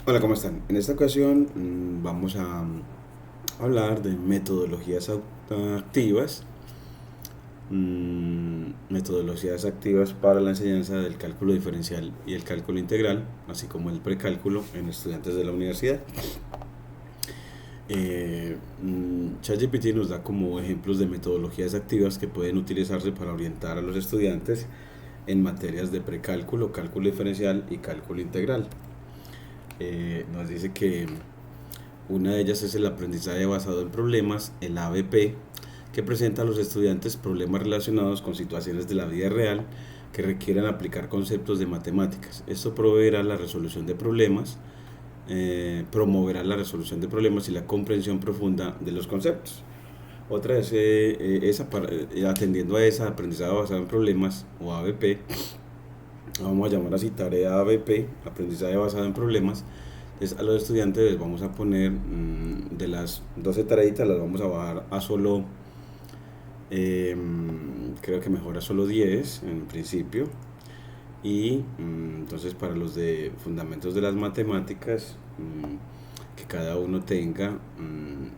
Hola, ¿cómo están? En esta ocasión vamos a hablar de metodologías activas, metodologías activas para la enseñanza del cálculo diferencial y el cálculo integral, así como el precálculo en estudiantes de la universidad. ChatGPT nos da como ejemplos de metodologías activas que pueden utilizarse para orientar a los estudiantes en materias de precálculo, cálculo diferencial y cálculo integral. Nos dice que una de ellas es el aprendizaje basado en problemas, el ABP, que presenta a los estudiantes problemas relacionados con situaciones de la vida real que requieran aplicar conceptos de matemáticas. Esto promoverá la resolución de problemas, y la comprensión profunda de los conceptos. Otra es atendiendo a esa aprendizaje basado en problemas o ABP, vamos a llamar así tarea ABP, aprendizaje basado en problemas. Entonces a los estudiantes les vamos a poner de las 12 tareitas, las vamos a bajar a solo, creo que mejor a solo 10 en principio. Y entonces para los de fundamentos de las matemáticas, que cada uno tenga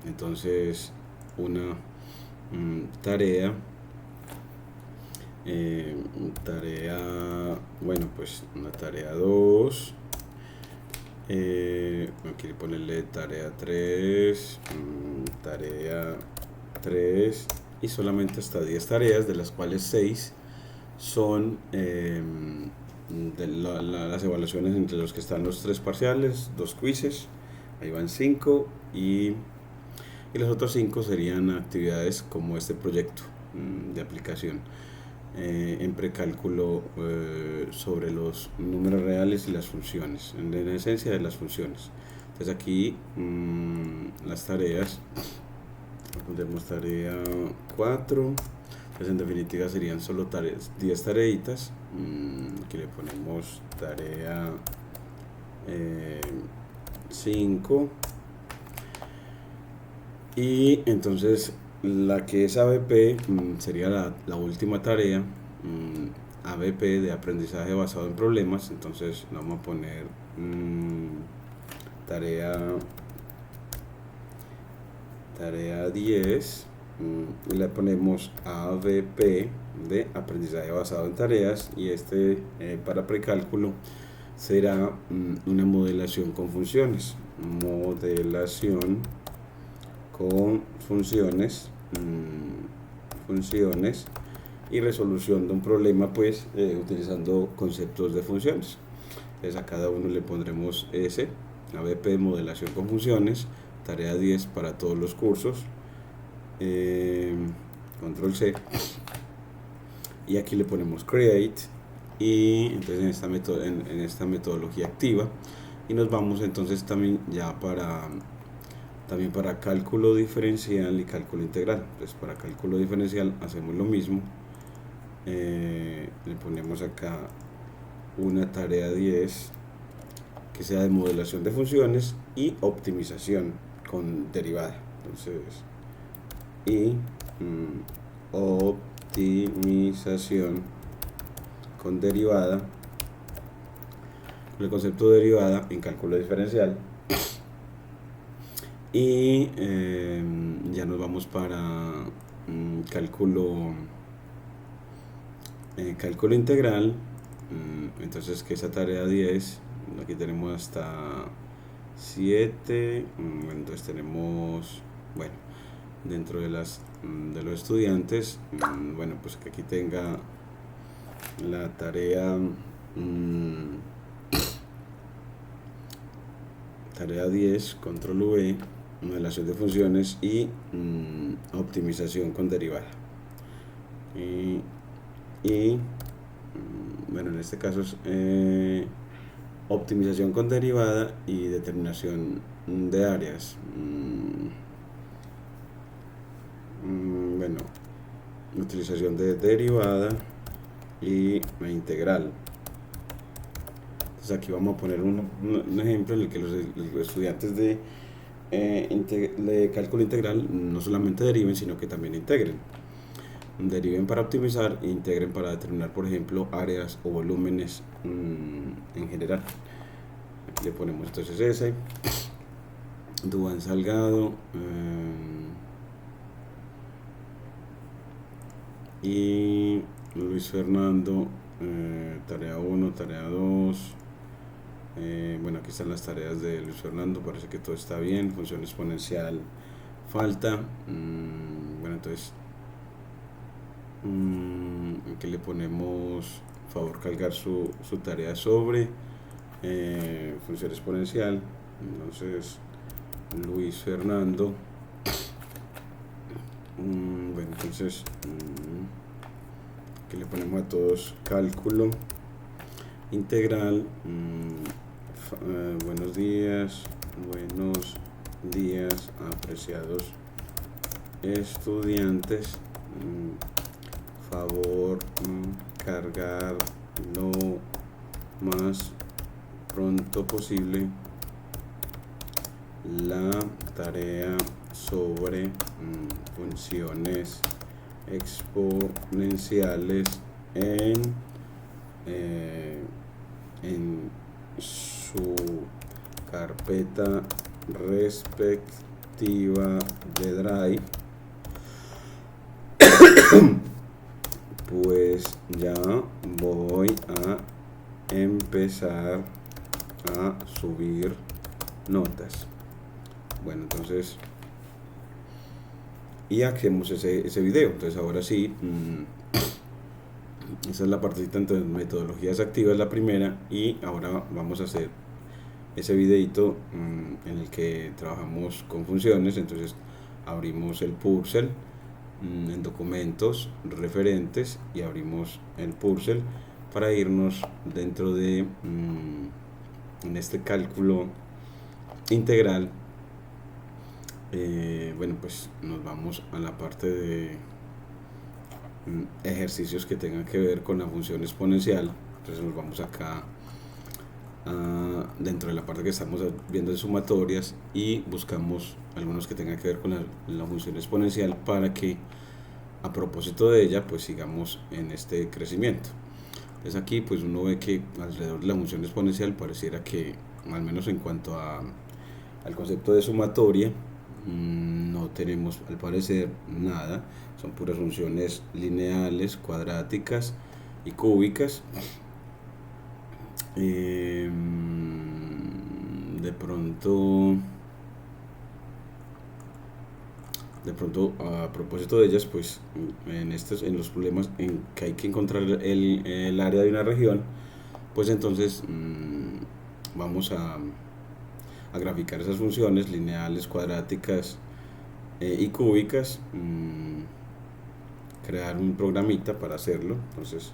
entonces una tarea, bueno, pues una tarea 2. Aquí ponerle tarea 3, tarea 3 y solamente hasta 10 tareas, de las cuales 6 son las evaluaciones entre los que están los 3 parciales, 2 quizzes, ahí van 5 y los otros 5 serían actividades como este proyecto de aplicación en precálculo sobre los números reales y las funciones, en la esencia de las funciones. Entonces aquí las tareas, pondremos tarea 4, pues en definitiva serían solo 10 tareitas. Aquí le ponemos tarea 5 y entonces la que es ABP sería la última tarea, ABP de aprendizaje basado en problemas. Entonces vamos a poner tarea, tarea 10 y le ponemos ABP de aprendizaje basado en tareas y para precálculo será una modelación con funciones. Modelación con funciones y resolución de un problema, pues utilizando conceptos de funciones. Entonces a cada uno le pondremos ese ABP modelación con funciones, tarea 10 para todos los cursos, control C, y aquí le ponemos create y entonces en esta metodología activa, y nos vamos entonces también para cálculo diferencial y cálculo integral. Entonces para cálculo diferencial hacemos lo mismo, le ponemos acá una tarea 10 que sea de modelación de funciones y optimización con derivada. Entonces, y optimización con derivada, con el concepto de derivada en cálculo diferencial. Y ya nos vamos para cálculo integral. Entonces, que esa tarea 10, aquí tenemos hasta 7. Entonces tenemos, bueno, dentro de de los estudiantes, bueno, pues que aquí tenga la tarea tarea 10, control V, modelación de funciones y optimización con derivada. Y bueno, en este caso es optimización con derivada y determinación de áreas. Bueno, utilización de derivada y integral. Entonces aquí vamos a poner un ejemplo en el que los estudiantes de cálculo integral no solamente deriven, sino que también integren. Deriven para optimizar e integren para determinar, por ejemplo, áreas o volúmenes en general. le ponemos entonces ese, Duván Salgado, y Luis Fernando, tarea 1, tarea 2. Bueno, aquí están las tareas de Luis Fernando, parece que todo está bien. Función exponencial falta. Bueno, entonces aquí le ponemos favor cargar su tarea sobre función exponencial. Entonces Luis Fernando, bueno, entonces aquí le ponemos a todos cálculo integral. Buenos días apreciados estudiantes, favor cargar lo más pronto posible la tarea sobre funciones exponenciales en su carpeta respectiva de Drive. Pues ya voy a empezar a subir notas. Bueno, entonces, y hacemos ese video. Entonces ahora sí, esa es la partecita. Entonces metodologías activas, la primera, y ahora vamos a hacer ese videito en el que trabajamos con funciones. Entonces abrimos el Purcell en documentos, referentes, y abrimos el Purcell para irnos dentro de en este cálculo integral. Bueno, pues nos vamos a la parte de ejercicios que tengan que ver con la función exponencial. Entonces nos vamos acá dentro de la parte que estamos viendo de sumatorias y buscamos algunos que tengan que ver con la función exponencial, para que a propósito de ella pues sigamos en este crecimiento. Entonces aquí pues uno ve que alrededor de la función exponencial pareciera que, al menos en cuanto al concepto de sumatoria, no tenemos al parecer nada. Son puras funciones lineales, cuadráticas y cúbicas. De pronto a propósito de ellas, pues en los problemas en que hay que encontrar el área de una región, pues entonces vamos a graficar esas funciones lineales, cuadráticas y cúbicas, crear un programita para hacerlo. Entonces,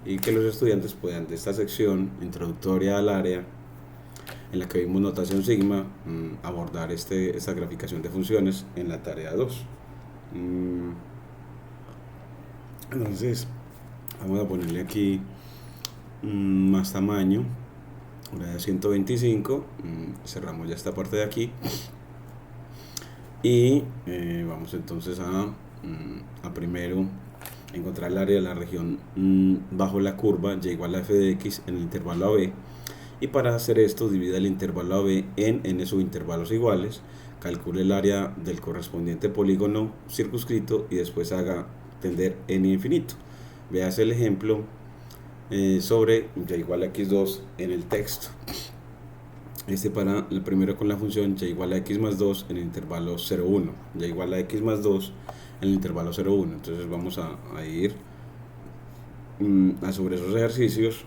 y que los estudiantes puedan, de esta sección introductoria al área en la que vimos notación sigma, abordar esta graficación de funciones en la tarea 2. Entonces vamos a ponerle aquí más tamaño, una de 125. Cerramos ya esta parte de aquí y vamos entonces a primero encontrar el área de la región bajo la curva y igual a f de x en el intervalo AB. Y para hacer esto, divida el intervalo AB en n subintervalos iguales, calcule el área del correspondiente polígono circunscrito y después haga tender n infinito. Veas el ejemplo sobre y igual a x2 en el texto. Para el primero con la función y igual a x más 2 en el intervalo 0,1, y igual a x más 2 en el intervalo 0,1. Entonces vamos a ir sobre esos ejercicios.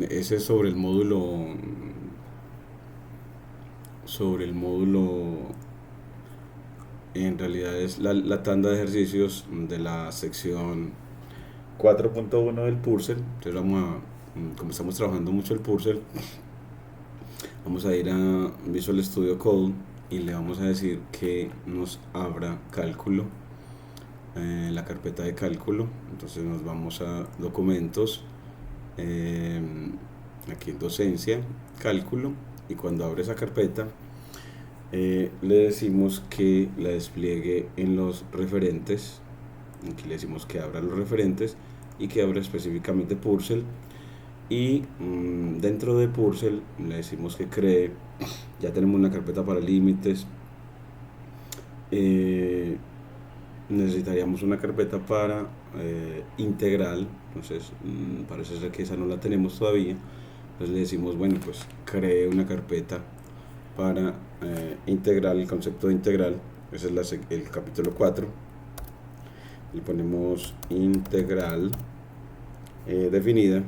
Ese es sobre el módulo en realidad es la tanda de ejercicios de la sección 4.1 del Purcell. Entonces como estamos trabajando mucho el Purcell, vamos a ir a Visual Studio Code y le vamos a decir que nos abra cálculo, la carpeta de cálculo. Entonces nos vamos a documentos, aquí en docencia, cálculo, y cuando abre esa carpeta le decimos que la despliegue en los referentes. Aquí le decimos que abra los referentes y que abra específicamente Purcell, y dentro de Purcell le decimos que cree, ya tenemos una carpeta para límites, necesitaríamos una carpeta para integral. Entonces parece ser que esa no la tenemos todavía, entonces le decimos, bueno, pues cree una carpeta para integral, el concepto de integral. Ese es el capítulo 4. Le ponemos integral definida,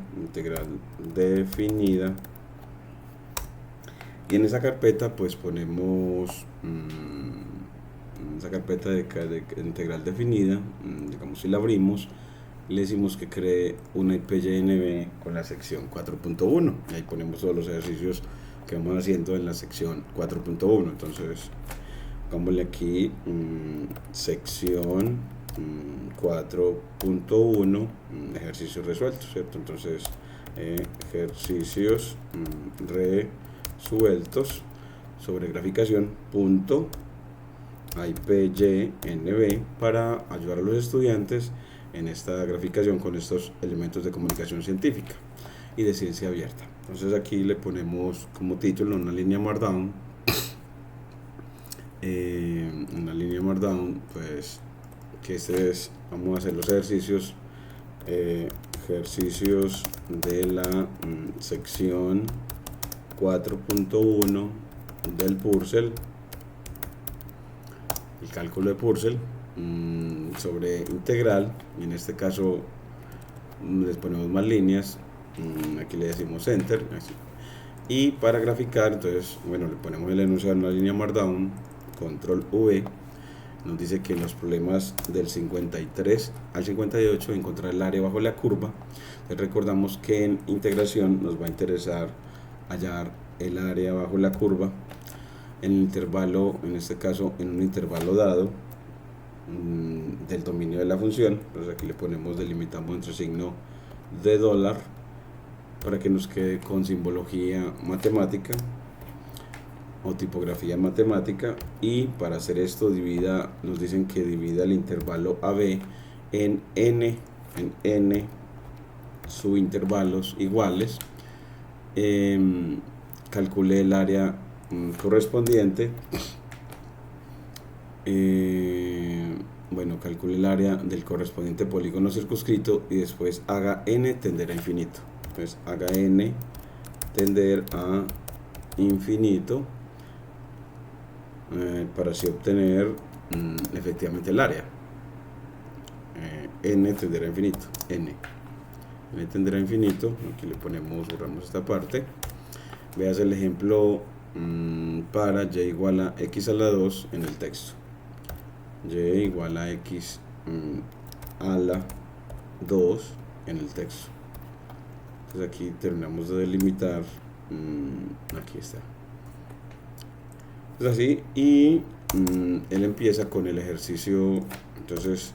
y en esa carpeta pues ponemos esa carpeta de integral definida, digamos, si la abrimos, le decimos que cree una IPYNB con la sección 4.1, y ahí ponemos todos los ejercicios que vamos haciendo en la sección 4.1. entonces pongámosle aquí sección 4.1 ejercicios resueltos, ¿cierto? Entonces ejercicios resueltos sobre graficación punto IPYNB, para ayudar a los estudiantes en esta graficación con estos elementos de comunicación científica y de ciencia abierta. Entonces aquí le ponemos como título una línea Markdown, pues que vamos a hacer los ejercicios de la sección 4.1 del Purcell, el cálculo de Purcell, sobre integral, y en este caso les ponemos más líneas, aquí le decimos enter, así. Y para graficar, entonces, bueno, le ponemos el enunciado en la línea Markdown, control V, nos dice que en los problemas del 53 al 58 encontrar el área bajo la curva. Entonces recordamos que en integración nos va a interesar hallar el área bajo la curva en el intervalo, en este caso en un intervalo dado del dominio de la función. Entonces aquí le ponemos, delimitamos entre signo de dólar para que nos quede con simbología matemática o tipografía matemática, y para hacer esto nos dicen que divida el intervalo AB en n subintervalos iguales, calcule el área correspondiente, bueno, calcule el área del correspondiente polígono circunscrito y después haga n tender a infinito. Entonces haga n tender a infinito para así obtener efectivamente el área. N tender a infinito, n tender a infinito. Aquí le ponemos, borramos esta parte. Veas el ejemplo para y igual a x a la 2 en el texto. Y igual a x a la 2 en el texto. Entonces aquí terminamos de delimitar, aquí está. Entonces así, y él empieza con el ejercicio. Entonces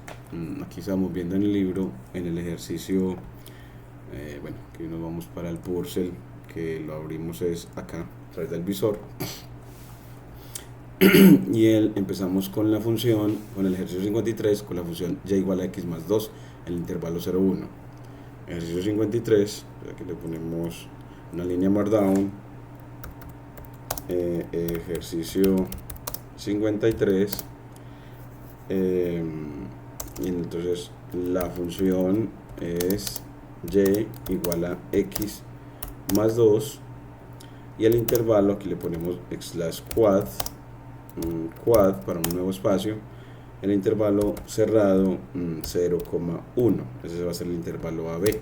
aquí estamos viendo en el libro, en el ejercicio, bueno, aquí nos vamos para el Purcell, que lo abrimos es acá, a través del visor. Y empezamos con la función, con el ejercicio 53, con la función y igual a x más 2 en el intervalo 0,1. Ejercicio 53, aquí le ponemos una línea Markdown, ejercicio 53, y entonces la función es y igual a x más 2, y el intervalo aquí le ponemos /quad para un nuevo espacio, el intervalo cerrado 0,1. ese va a ser el intervalo AB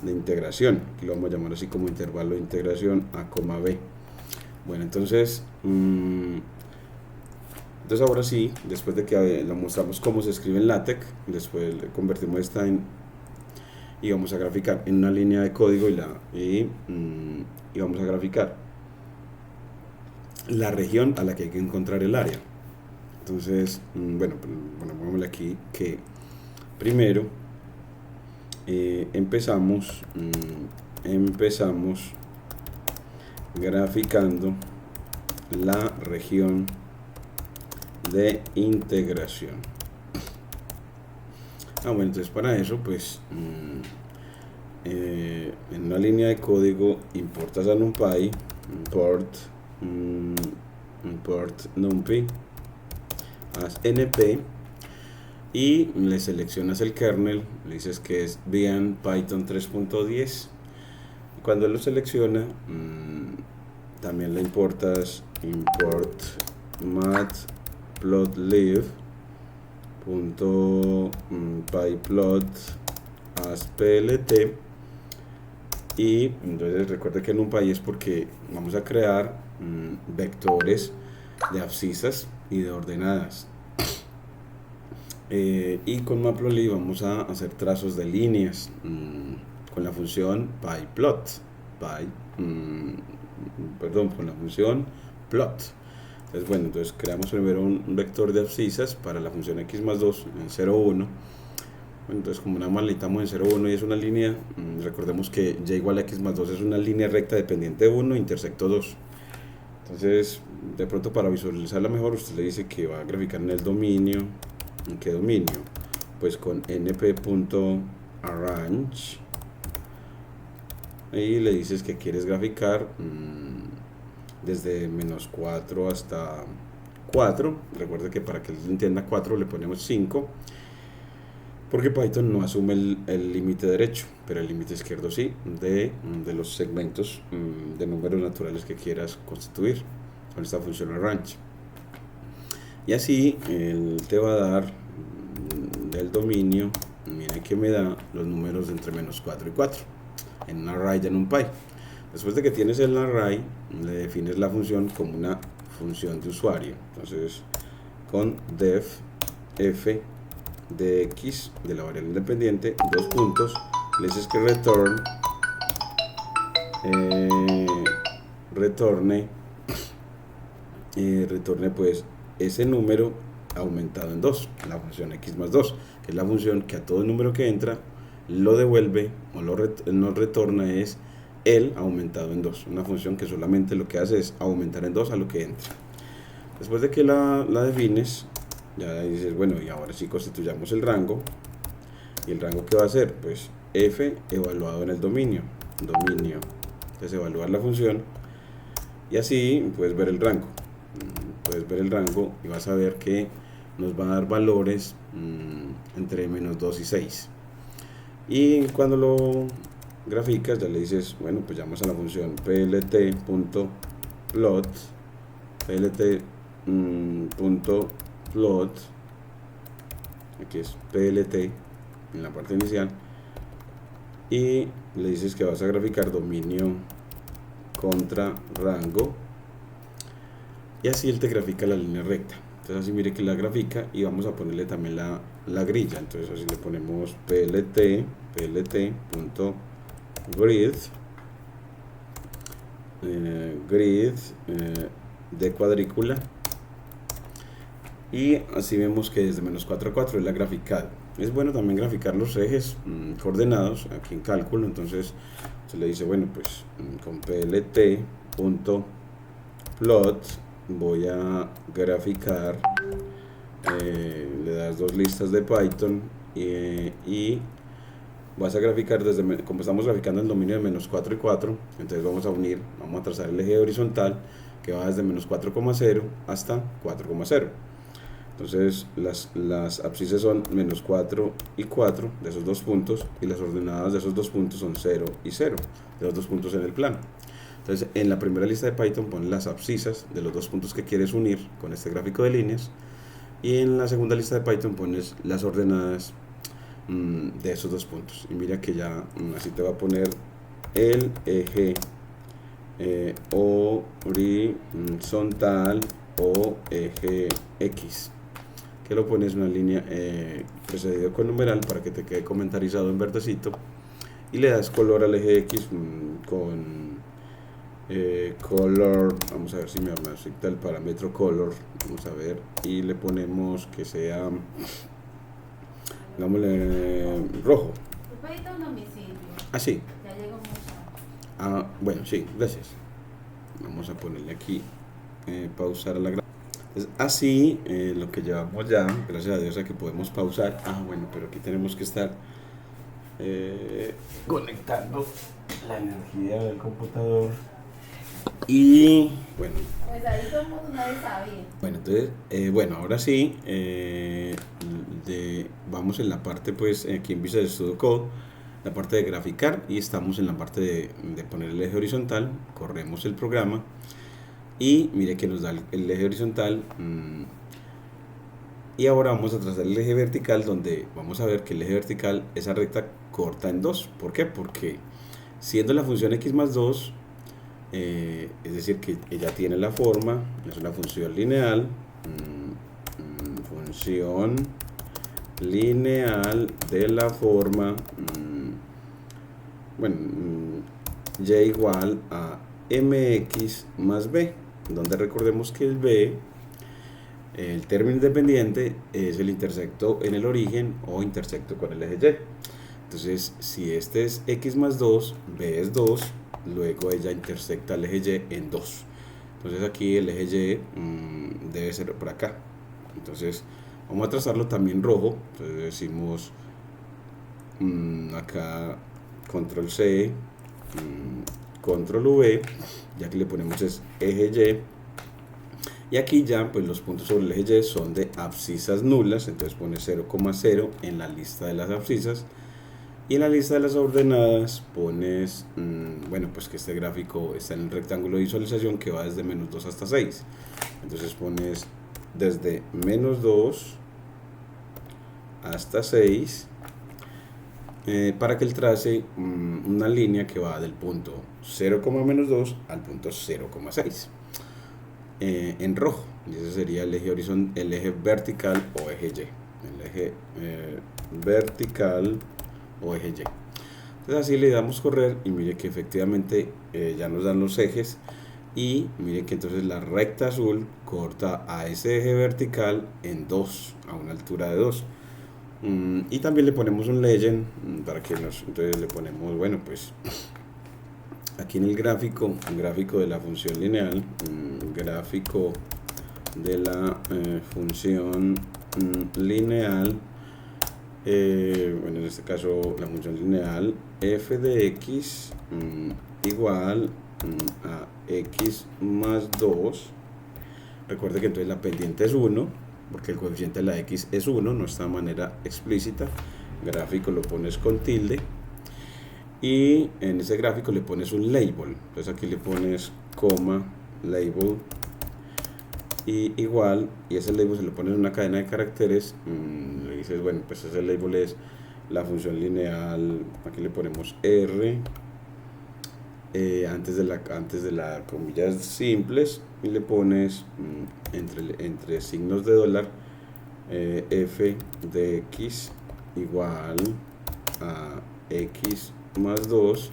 de integración, aquí lo vamos a llamar así como intervalo de integración A, B. Bueno, entonces ahora sí, después de que lo mostramos cómo se escribe en LaTeX, después le convertimos esta y vamos a graficar en una línea de código y vamos a graficar la región a la que hay que encontrar el área. Entonces, bueno, pongámosle aquí que primero empezamos graficando la región de integración. Bueno, entonces para eso pues en una línea de código importas a NumPy, import NumPy as np, y le seleccionas el kernel, le dices que es Debian Python 3.10. Cuando lo selecciona, también le importas import matplotlib.pyplot as plt. Y entonces recuerda que NumPy es porque vamos a crear vectores de abscisas y de ordenadas. Y con Matplotlib vamos a hacer trazos de líneas con la función pyplot, con la función plot. Entonces, bueno, entonces creamos primero un vector de abscisas para la función x más 2 en 0, 1. Entonces, como nada más le editamos en 0, 1 y es una línea, recordemos que y igual a x más 2 es una línea recta dependiente de 1, intersecto 2. Entonces, de pronto para visualizarla mejor, usted le dice que va a graficar en el dominio. ¿En qué dominio? Pues con np.arrange, y le dices que quieres graficar desde -4 hasta 4. Recuerda que para que él entienda 4 le ponemos 5, porque Python no asume el límite derecho, pero el límite izquierdo sí, de los segmentos de números naturales que quieras constituir con esta función arrange. Y así él te va a dar del dominio, mira que me da los números de entre -4 y 4 en un array de NumPy. Después de que tienes el array, le defines la función como una función de usuario. Entonces, con def f de x de la variable independiente, dos puntos, le dices que retorne pues ese número aumentado en 2, la función x más 2, que es la función que a todo número que entra lo devuelve o nos retorna es el aumentado en 2, una función que solamente lo que hace es aumentar en 2 a lo que entra. Después de que la defines, ya dices, bueno, y ahora sí constituyamos el rango. ¿Y el rango qué va a ser? Pues f evaluado en el dominio. Entonces evaluar la función, y así puedes ver el rango. Y vas a ver que nos va a dar valores entre -2 y 6. Y cuando lo graficas, ya le dices, bueno, pues llamas a la función plt.plot, aquí es plt en la parte inicial, y le dices que vas a graficar dominio contra rango, y así él te grafica la línea recta. Entonces así mire que la grafica, y vamos a ponerle también la grilla. Entonces así le ponemos plt.grid de cuadrícula, y así vemos que desde -4 a 4 es la graficada. Es bueno también graficar los ejes coordenados aquí en cálculo. Entonces se le dice, bueno, pues con plt.plot voy a graficar, le das dos listas de Python, y vas a graficar desde, como estamos graficando el dominio de -4 y 4, entonces vamos a trazar el eje horizontal que va desde -4,0 hasta 4,0. Entonces las abscisas son -4 y 4 de esos dos puntos, y las ordenadas de esos dos puntos son 0 y 0 de los dos puntos en el plano. Entonces en la primera lista de Python pones las abscisas de los dos puntos que quieres unir con este gráfico de líneas, y en la segunda lista de Python pones las ordenadas de esos dos puntos. Y mira que ya así te va a poner el eje horizontal o eje X, que lo pones en una línea precedido con numeral para que te quede comentarizado en verdecito, y le das color al eje X con color, vamos a ver si me asigna el parámetro color, vamos a ver, y le ponemos que sea, digámosle, rojo. Así. Ya llegó mucho. Bueno, sí, gracias. Vamos a ponerle aquí, pausar la grabación. Así, lo que llevamos ya, gracias a Dios, a que podemos pausar. Bueno, pero aquí tenemos que estar conectando la energía del computador. Y bueno, pues ahí somos, nadie sabía. Bueno, entonces, ahora sí, vamos en la parte, pues, aquí en Visual Studio Code, la parte de graficar, y estamos en la parte de poner el eje horizontal. Corremos el programa y mire que nos da el eje horizontal. Y ahora vamos a trazar el eje vertical, donde vamos a ver que el eje vertical, esa recta corta en dos. ¿Por qué? Porque siendo la función x más 2, es decir, que ella tiene la forma, es una función lineal, función lineal de la forma, y igual a mx más b, donde recordemos que el b, el término independiente, es el intersecto en el origen o intersecto con el eje y. Entonces, si este es x más 2, b es 2, luego ella intersecta el eje y en 2. Entonces aquí el eje y debe ser por acá. Entonces vamos a trazarlo también rojo. Entonces decimos acá control C, control V, ya que le ponemos es eje y aquí ya pues los puntos sobre el eje y son de abscisas nulas. Entonces pone 0,0 en la lista de las abscisas. Y en la lista de las ordenadas pones, pues que este gráfico está en el rectángulo de visualización que va desde menos 2 hasta 6. Entonces pones desde menos 2 hasta 6 para que él trace una línea que va del punto 0,-2 al punto 0,6 en rojo. Y ese sería el eje el eje vertical o eje Y. El eje vertical o eje Y. Entonces así le damos correr y mire que efectivamente ya nos dan los ejes, y mire que entonces la recta azul corta a ese eje vertical en 2, a una altura de 2. Y también le ponemos un legend para que entonces le ponemos, pues aquí en el gráfico, un gráfico de la función lineal, gráfico de la función lineal. En este caso la función lineal f de x igual a x más 2. Recuerde que entonces la pendiente es 1, porque el coeficiente de la x es 1, no está de manera explícita. Gráfico lo pones con tilde, y en ese gráfico le pones un label. Entonces aquí le pones coma, label, y igual, y ese label se le pone en una cadena de caracteres. Le dices, pues ese label es la función lineal. Aquí le ponemos r antes de la comillas simples, y le pones entre signos de dólar f de x igual a x más 2,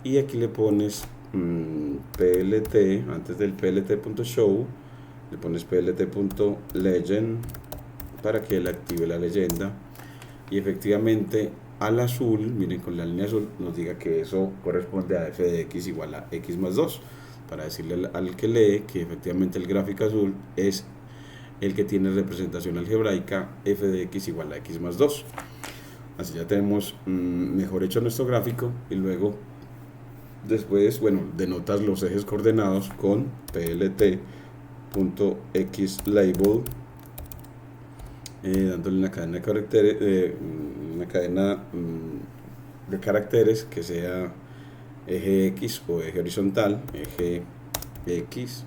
y aquí le pones plt, antes del plt.show le pones plt.legend para que él active la leyenda, y efectivamente al azul, miren, con la línea azul nos diga que eso corresponde a f de x igual a x más 2, para decirle al que lee que efectivamente el gráfico azul es el que tiene representación algebraica f de x igual a x más 2. Así ya tenemos mejor hecho nuestro gráfico, y luego después, denotas los ejes coordenados con plt.xlabel, dándole una cadena de caracteres, de caracteres que sea eje x o eje horizontal, eje x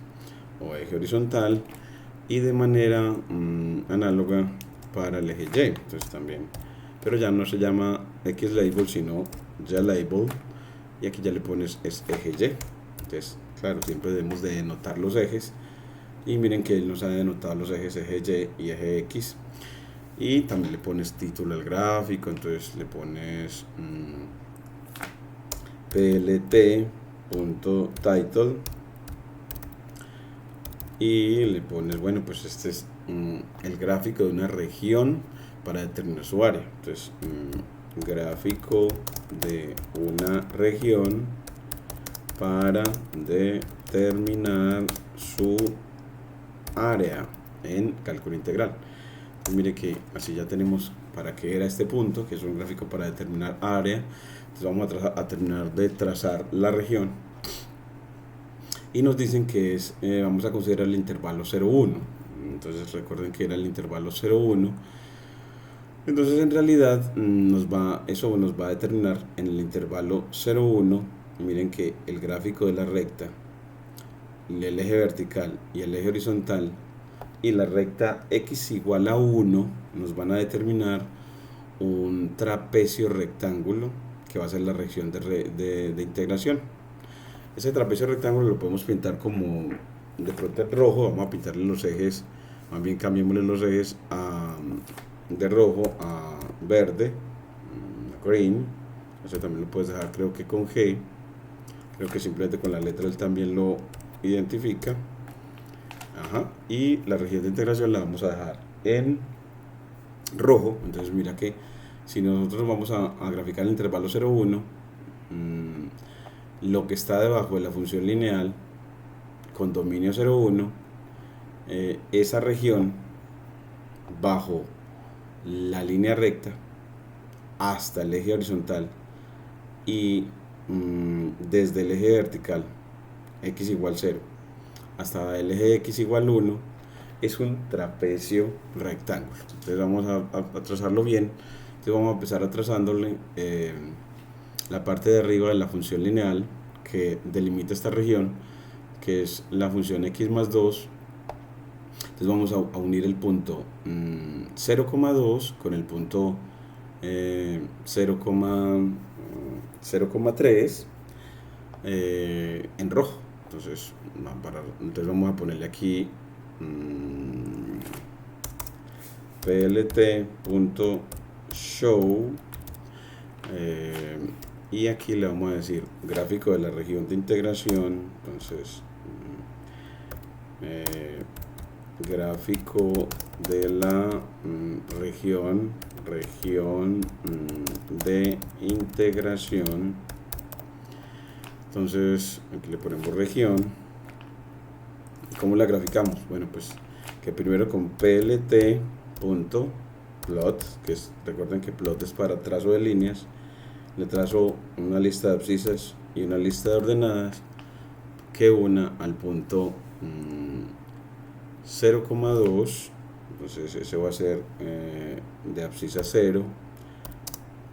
o eje horizontal, y de manera análoga para el eje y. Entonces también, pero ya no se llama xlabel sino ylabel, y aquí ya le pones eje y. Entonces claro, siempre debemos de denotar los ejes, y miren que él nos ha denotado los ejes eje y y eje x. Y también le pones título al gráfico, entonces le pones plt.title, y le pones, pues este es el gráfico de una región para determinar su área. Entonces gráfico de una región para determinar su área en cálculo integral. Mire que así ya tenemos para qué era este punto, que es un gráfico para determinar área. Entonces vamos a terminar de trazar la región y nos dicen que vamos a considerar el intervalo 0,1. Entonces recuerden que era el intervalo 0,1. Entonces en realidad eso nos va a determinar en el intervalo 0,1. Miren que el gráfico de la recta, el eje vertical y el eje horizontal y la recta x igual a 1 nos van a determinar un trapecio rectángulo que va a ser la región de integración. Ese trapecio rectángulo lo podemos pintar como de pronto en rojo. Vamos a pintarle los ejes, más bien cambiémosle los ejes de rojo a verde, green. Eso también lo puedes dejar, creo que con G, creo que simplemente con la letra él también lo identifica. Y la región de integración la vamos a dejar en rojo. Entonces mira que si nosotros vamos a graficar el intervalo 0,1, lo que está debajo de la función lineal con dominio 0,1, esa región bajo la línea recta hasta el eje horizontal y desde el eje vertical x igual 0 hasta el eje x igual 1 es un trapecio rectángulo. Entonces vamos a trazarlo bien. Entonces vamos a empezar a trazándole la parte de arriba de la función lineal que delimita esta región, que es la función x más 2. Entonces vamos a unir el punto 0,2 con el punto 0,3 en rojo. Entonces vamos a ponerle aquí plt.show y aquí le vamos a decir gráfico de la región de integración. Entonces gráfico de la región de integración. Entonces aquí le ponemos región. ¿Cómo la graficamos? Bueno, pues que primero con plt.plot, que recuerden que plot es para trazo de líneas, le trazo una lista de abscisas y una lista de ordenadas que una al punto 0,2. Entonces ese va a ser de abscisa 0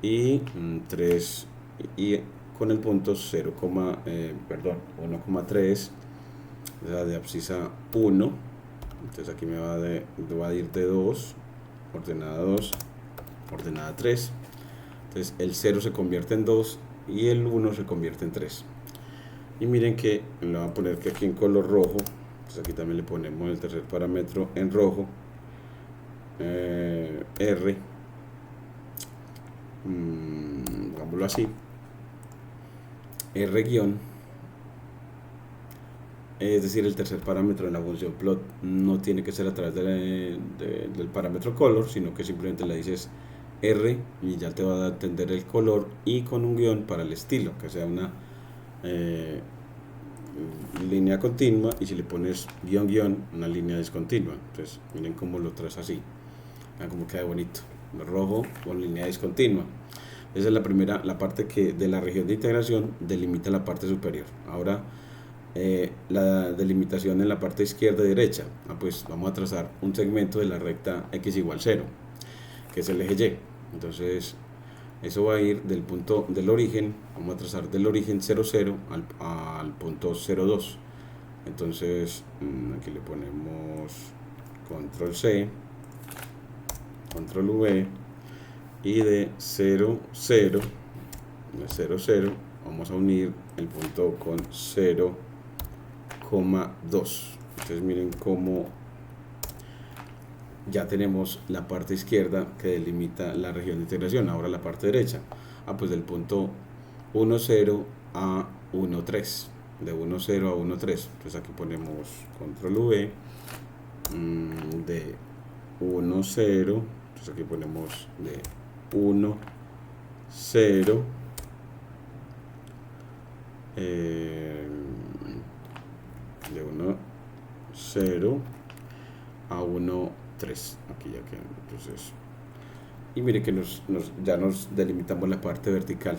y 3, y con el punto 1,3 de abscisa 1. Entonces aquí me va a ir de 2, ordenada 2, ordenada 3. Entonces el 0 se convierte en 2 y el 1 se convierte en 3. Y miren que le voy a poner que aquí en color rojo. Entonces aquí también le ponemos el tercer parámetro en rojo, R, digámoslo así, R-, es decir, el tercer parámetro en la función plot no tiene que ser a través del parámetro color, sino que simplemente le dices R y ya te va a entender el color, y con un guión para el estilo, que sea una línea continua, y si le pones guión guión, una línea discontinua. Entonces miren cómo lo traza así, vean cómo queda bonito, rojo con línea discontinua. Esa es la parte que de la región de integración delimita la parte superior. Ahora la delimitación en la parte izquierda y derecha. Pues vamos a trazar un segmento de la recta x igual 0, que es el eje Y. Entonces eso va a ir del punto del origen, vamos a trazar del origen 0,0 al punto 0,2. Entonces aquí le ponemos control C, control V, y de 0,0 vamos a unir el punto con 0,2. Entonces miren cómo ya tenemos la parte izquierda que delimita la región de integración. Ahora la parte derecha, pues del punto 1,0 a 1,3, de 1,0 a 1,3. Entonces aquí ponemos control V, de 1,0. Entonces aquí ponemos de 1,0 de 1,0 a 1,3. Aquí ya queda. Entonces y mire que ya nos delimitamos la parte vertical.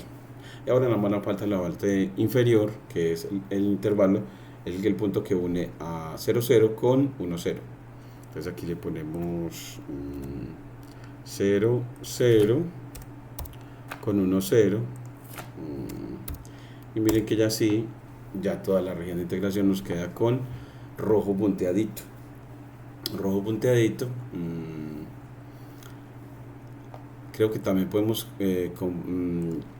Y ahora nada más nos falta la parte inferior, que es el intervalo, es el punto que une a 0, 0 con 1, 0. Entonces aquí le ponemos 0, 0 con 1, 0. Y miren que ya sí, ya toda la región de integración nos queda con rojo punteadito. Rojo punteadito. Creo que también podemos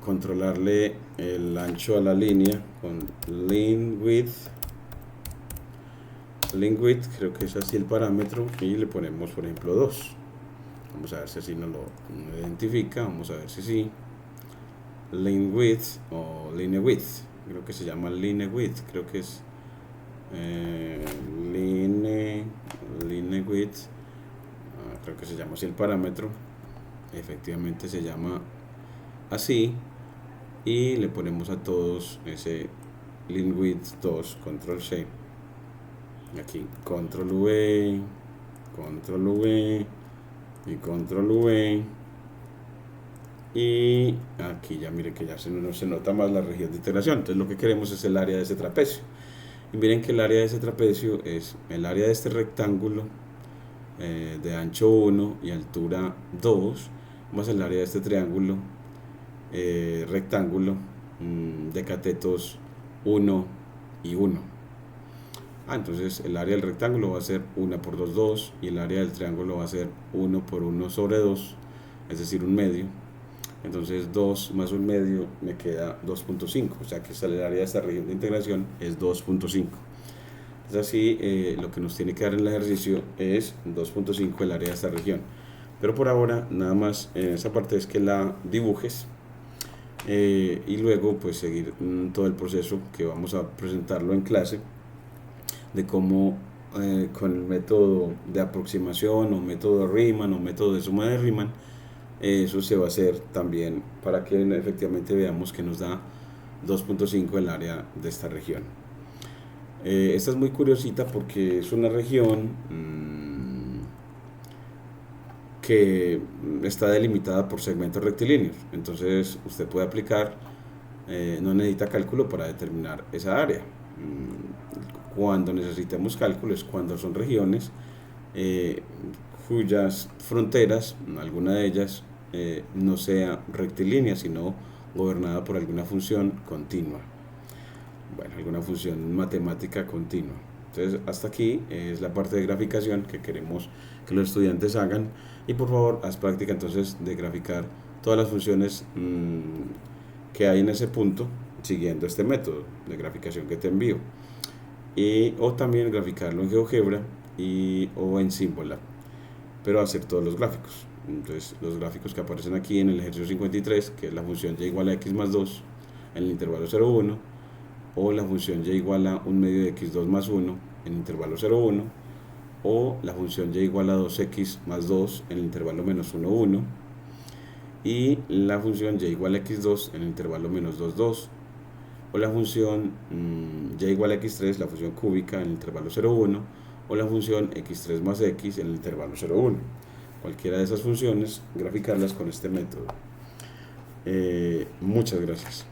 controlarle el ancho a la línea con line width. Line width, creo que es así el parámetro, y le ponemos por ejemplo 2. Vamos a ver si así nos lo identifica. Vamos a ver si sí. Line width o line width, creo que se llama line width, creo que es line width, creo que se llama así el parámetro. Efectivamente se llama así, y le ponemos a todos ese line width 2, control C, aquí control V, control V y control V, y aquí ya mire que ya se nota más la región de integración. Entonces lo que queremos es el área de ese trapecio, y miren que el área de ese trapecio es el área de este rectángulo de ancho 1 y altura 2, más el área de este triángulo rectángulo de catetos 1 y 1. Entonces el área del rectángulo va a ser 1 por 2, 2, y el área del triángulo va a ser 1 por 1 sobre 2, es decir, un medio. Entonces 2 más un medio me queda 2.5, o sea que el área de esta región de integración es 2.5. Entonces así lo que nos tiene que dar en el ejercicio es 2.5 el área de esta región. Pero por ahora nada más esa parte es que la dibujes y luego pues seguir todo el proceso que vamos a presentarlo en clase, de cómo con el método de aproximación o método de Riemann o método de suma de Riemann, eso se va a hacer también para que efectivamente veamos que nos da 2.5 el área de esta región. Esta es muy curiosita porque es una región que está delimitada por segmentos rectilíneos. Entonces usted puede aplicar, no necesita cálculo para determinar esa área. Cuando necesitemos cálculo es cuando son regiones cuyas fronteras, alguna de ellas, no sea rectilínea, sino gobernada por alguna función continua. Bueno, alguna función matemática continua. Entonces hasta aquí es la parte de graficación que queremos que los estudiantes hagan, y por favor haz práctica entonces de graficar todas las funciones que hay en ese punto siguiendo este método de graficación que te envío, o también graficarlo en GeoGebra o en Symbolab, pero hacer todos los gráficos. Entonces los gráficos que aparecen aquí en el ejercicio 53, que es la función y igual a x más 2 en el intervalo 0, 1, o la función y igual a 1 medio de x2 más 1 en el intervalo 0, 1, o la función y igual a 2x más 2 en el intervalo menos 1, 1, y la función y igual a x2 en el intervalo menos 2, 2, o la función y igual a x3, la función cúbica en el intervalo 0, 1, o la función x3 más x en el intervalo 0, 1. Cualquiera de esas funciones, graficarlas con este método. Muchas gracias.